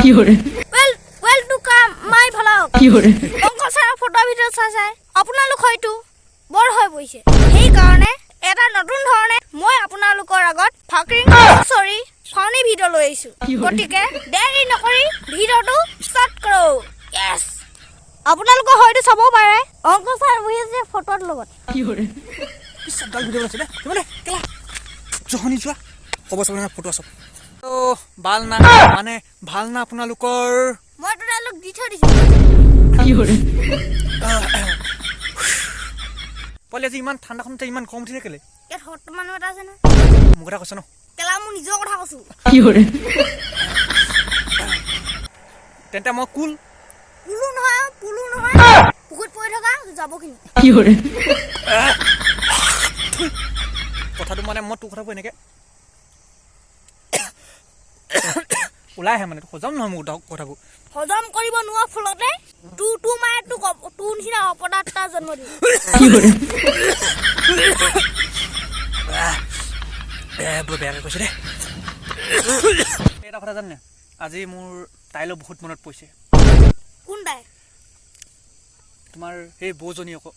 Well to come my vlog. Uncle sir photo video চাই আপোনালোক হয়তো বৰ হৈ গৈছে এই কাৰণে এটা নতুন ধৰণে মই আপোনালোকৰ আগত ফাকিং সৰি ফানি ভিডিও লৈ আহিছো গতিকে দেৰি নকৰি ভিডিওটো ষ্টাৰ্ট কৰো yes আপোনালোক হয়তো চাব পাৰে অংকুৰ sir বহি আছে ফটোৰ লগত সদাল ভিডিও আছে মানে কেলা জহনি যোৱা কব চাব না ফটো আছে তো ভাল না মানে ভাল না আপোনালোকৰ মই তো ডায়লগ দি থৈ দিছো পলে আজি ইমান ঠাণ্ডাখনতে ইমান কম উঠিলে কেলে ইয়াত হট মানুহ এটা আছে না মোক কথা কৈছ ন কেলা মই নিজৰ কথা কৈছো তেন্তে মই কুল পুলু নহয় পুকুত পৰি থকা যাব কিনি কথাটো মানে মই তোৰ কথা কৈ এনেকে ওলাই আহে মানে হজম নহয় মোৰ কথাবোৰ হজম কৰিব নোৱা ফলতে টু মায়ে টু নিচিনা অপদাৰ্থ জন্ম দিব বৰ বেয়াকৈ কৈছে দেই এটা কথা জানে আজি মোৰ তাইলৈ বহুত মনত পৰিছে কোন তাই তোমাৰ সেই বৌজনী আকৌ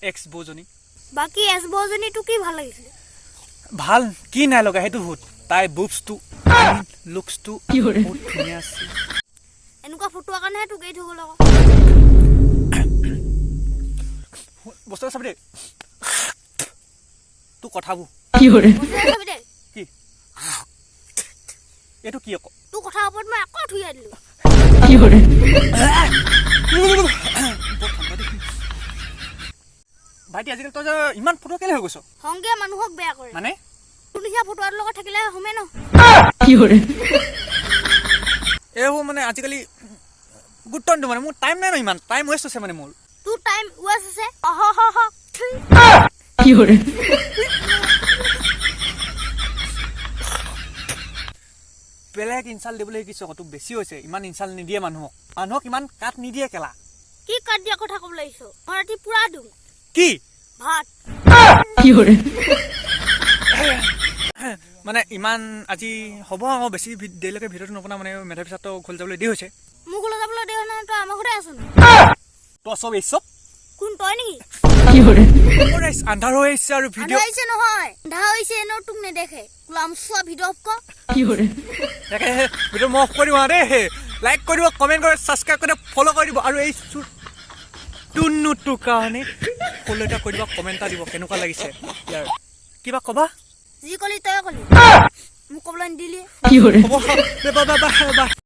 এক্স বৌজনী বাকি এক্স বৌজনীটো কি ভাল লাগিছিল ভাল কি নাই লগা সেইটো হুত তাই বুবছটো লুকছটো বহুত ধুনীয়া আছে এনেকুৱা ফটো কাৰণে তো গৈ থৈ গ'ল আকৌ বস্তু চাবি দেই তোৰ কথাবোৰ কি এইটো কি আকৌ তোৰ কথা ওপৰত মই আকৌ থুই দিলো ভাইটি আজিকালি তই যে ইমান ফটো কেলে হৈ গৈছ সংগে মানুহক বেয়া কৰে মানে তুনিয়া ফটোৰ লগত থাকিলে হমে ন এইবোৰ মানে আজিকালি গুৰুত্ব নিদিওঁ মানে মোৰ টাইম নাই ন ইমান টাইম ৱেষ্ট হৈছে মানে মোৰ তোৰ টাইম ৱেষ্ট আছে বেলেগ ইনচাল্ট দিবলৈ শিকিছ তোক বেছি হৈছে ইমান ইনচাল্ট নিদিয়ে মানুহক ইমান কাট নিদিয়ে কেলা কি কাট দিয়া কথা ক'ব লাগিছো মই ৰাতি পুৰা দিম কি ভাত মানে ইমান আজি হ'ব আকৌ বেছি দেৰিলৈকে ভিডিঅ'টো নবনাও মানে মেধা পিছাতো ঘৰ যাবলৈ দেৰি হৈছে মোক ওলাই যাবলৈ দেৰি নাই তই আমাৰ ঘৰতে আছ তই চব এই চব কোন তই নেকি আন্ধাৰ হৈ আহিছে আৰু ভিডিঅ' আহিছে নহয় আন্ধা হৈছে এনেও তোক নেদেখে গোলাম চোৱা ভিডিঅ' অফ কৰ তাকে ভিডিঅ' মই অফ কৰি দিওঁ দেই লাইক কৰি দিব কমেণ্ট কৰি ছাবস্ক্ৰাইব কৰি ফ'ল' কৰি দিব আৰু এই টুনুটোৰ কাৰণে ফ'ল' এটা কৰি দিব কমেণ্ট এটা দিব কেনেকুৱা লাগিছে ইয়াৰ কিবা ক'বা যি কলি তই কলি মোক ক'বলৈ নিদিলি হ'ব